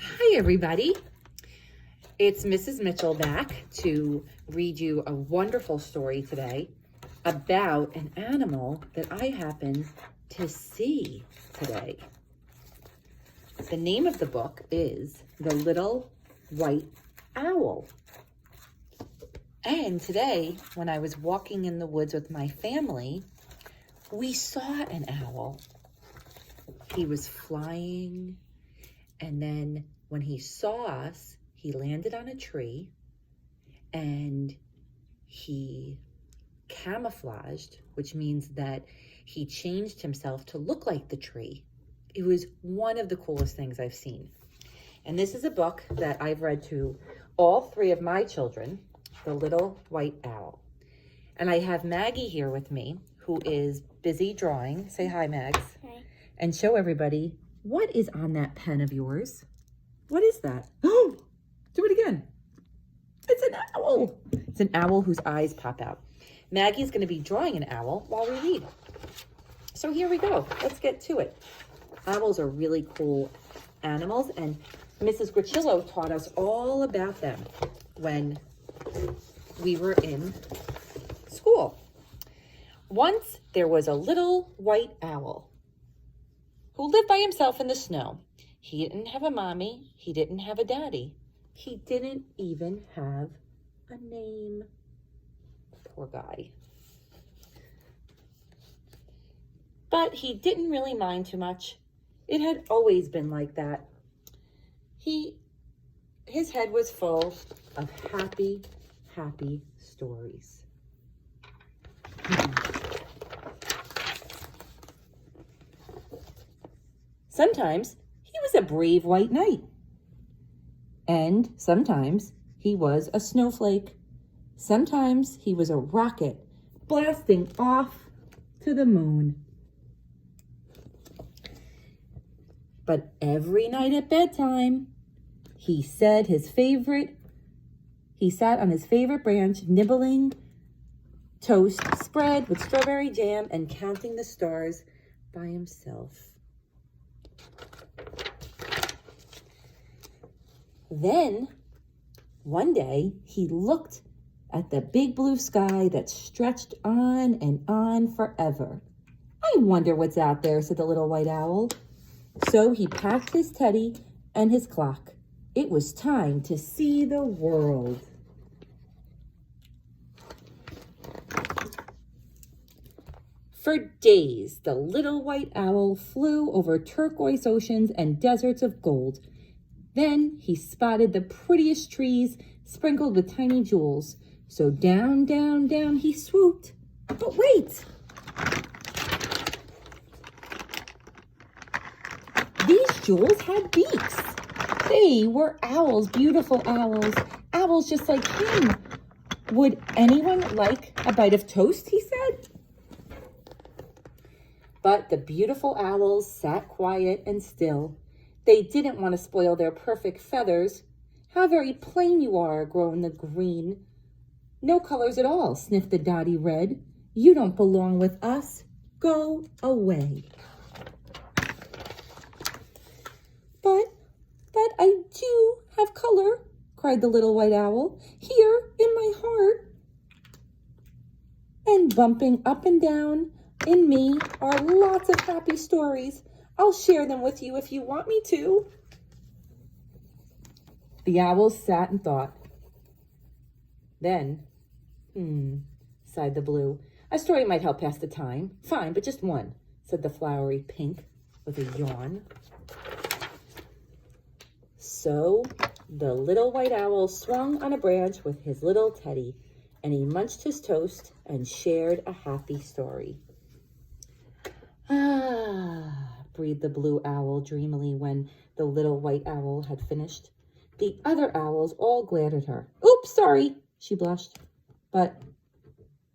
Hi, everybody. It's Mrs. Mitchell back to read you a wonderful story today about an animal that I happened to see today. The name of the book is The Little White Owl. And today, when I was walking in the woods with my family, we saw an owl. He was flying, and then when he saw us, he landed on a tree and he camouflaged, which means that he changed himself to look like the tree. It was one of the coolest things I've seen. And this is a book that I've read to all three of my children, The Little White Owl. And I have Maggie here with me, who is busy drawing. Say hi, Mags. Hi. And show everybody, what is on that pen of yours? What is that? Oh, do it again. It's an owl. It's an owl whose eyes pop out. Maggie's going to be drawing an owl while we read. So here we go. Let's get to it. Owls are really cool animals, and Mrs. Grachillo taught us all about them when we were in school. Once there was a little white owl who lived by himself in the snow. He didn't have a mommy. He didn't have a daddy. He didn't even have a name. Poor guy. But he didn't really mind too much. It had always been like that. His head was full of happy, happy stories. Sometimes he was a brave white knight. And sometimes he was a snowflake. Sometimes he was a rocket blasting off to the moon. But every night at bedtime, he sat on his favorite branch, nibbling toast spread with strawberry jam and counting the stars by himself. Then, one day, he looked at the big blue sky that stretched on and on forever. I wonder what's out there, said the little white owl. So he packed his teddy and his clock. It was time to see the world. For days, the little white owl flew over turquoise oceans and deserts of gold. Then he spotted the prettiest trees sprinkled with tiny jewels. So down, down, down he swooped. But wait! These jewels had beaks. They were owls, beautiful owls. Owls just like him. Would anyone like a bite of toast, he said? But the beautiful owls sat quiet and still. They didn't want to spoil their perfect feathers. How very plain you are, grown the green. No colors at all, sniffed the dotty red. You don't belong with us. Go away. But I do have color, cried the little white owl, here in my heart. And bumping up and down in me are lots of happy stories. I'll share them with you if you want me to. The owl sat and thought. Then, sighed the blue. A story might help pass the time. Fine, but just one, said the flowery pink with a yawn. So the little white owl swung on a branch with his little teddy, and he munched his toast and shared a happy story. Ah, breathed the blue owl dreamily when the little white owl had finished. The other owls all glared at her. Oops, sorry, she blushed. But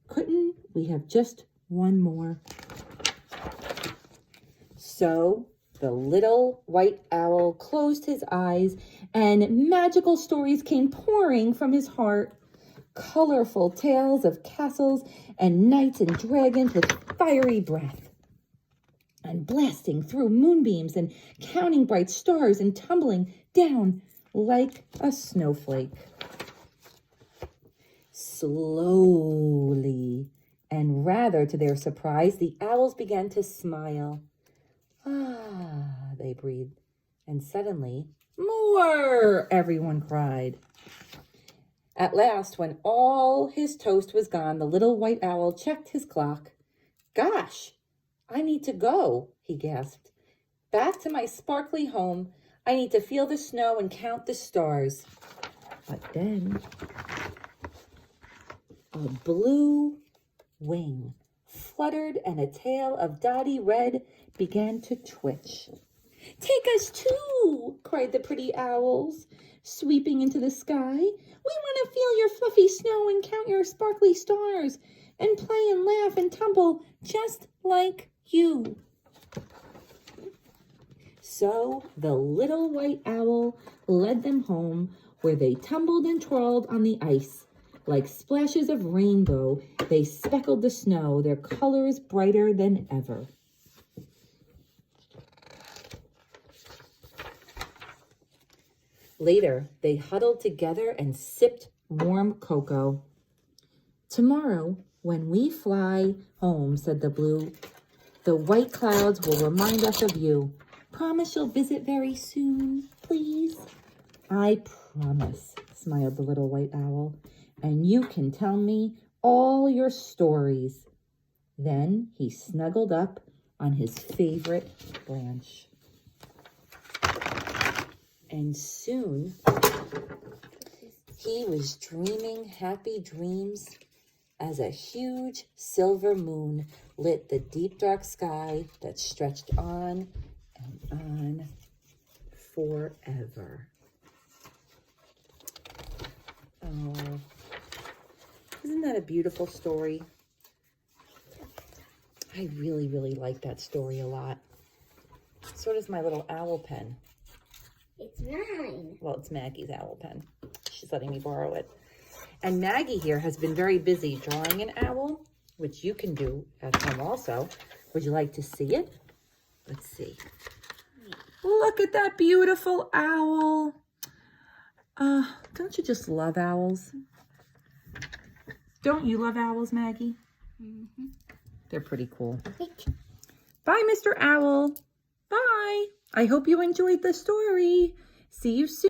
couldn't we have just one more? So the little white owl closed his eyes, and magical stories came pouring from his heart. Colorful tales of castles and knights and dragons with fiery breath. and blasting through moonbeams and counting bright stars and tumbling down like a snowflake. Slowly, and rather to their surprise, the owls began to smile. Ah, they breathed, and suddenly, more, everyone cried. At last, when all his toast was gone, the little white owl checked his clock. Gosh, I need to go, he gasped. Back to my sparkly home. I need to feel the snow and count the stars. But then a blue wing fluttered and a tail of dotty red began to twitch. Take us too, cried the pretty owls, sweeping into the sky. We want to feel your fluffy snow and count your sparkly stars and play and laugh and tumble just like you. So the little white owl led them home, where they tumbled and twirled on the ice. Like splashes of rainbow, they speckled the snow, their colors brighter than ever. Later, they huddled together and sipped warm cocoa. Tomorrow, when we fly home, said the blue, the white clouds will remind us of you. Promise you'll visit very soon, please? I promise, smiled the little white owl, and you can tell me all your stories. Then he snuggled up on his favorite branch. And soon, he was dreaming happy dreams as a huge silver moon lit the deep dark sky that stretched on and on forever. Oh, isn't that a beautiful story? I really, really like that story a lot. So does my little owl pen. It's mine. Well, it's Maggie's owl pen. She's letting me borrow it. And Maggie here has been very busy drawing an owl, which you can do at home also. Would you like to see it? Let's see. Look at that beautiful owl. Don't you just love owls? Don't you love owls, Maggie? Mm-hmm. They're pretty cool. Bye, Mr. Owl. Bye. I hope you enjoyed the story. See you soon.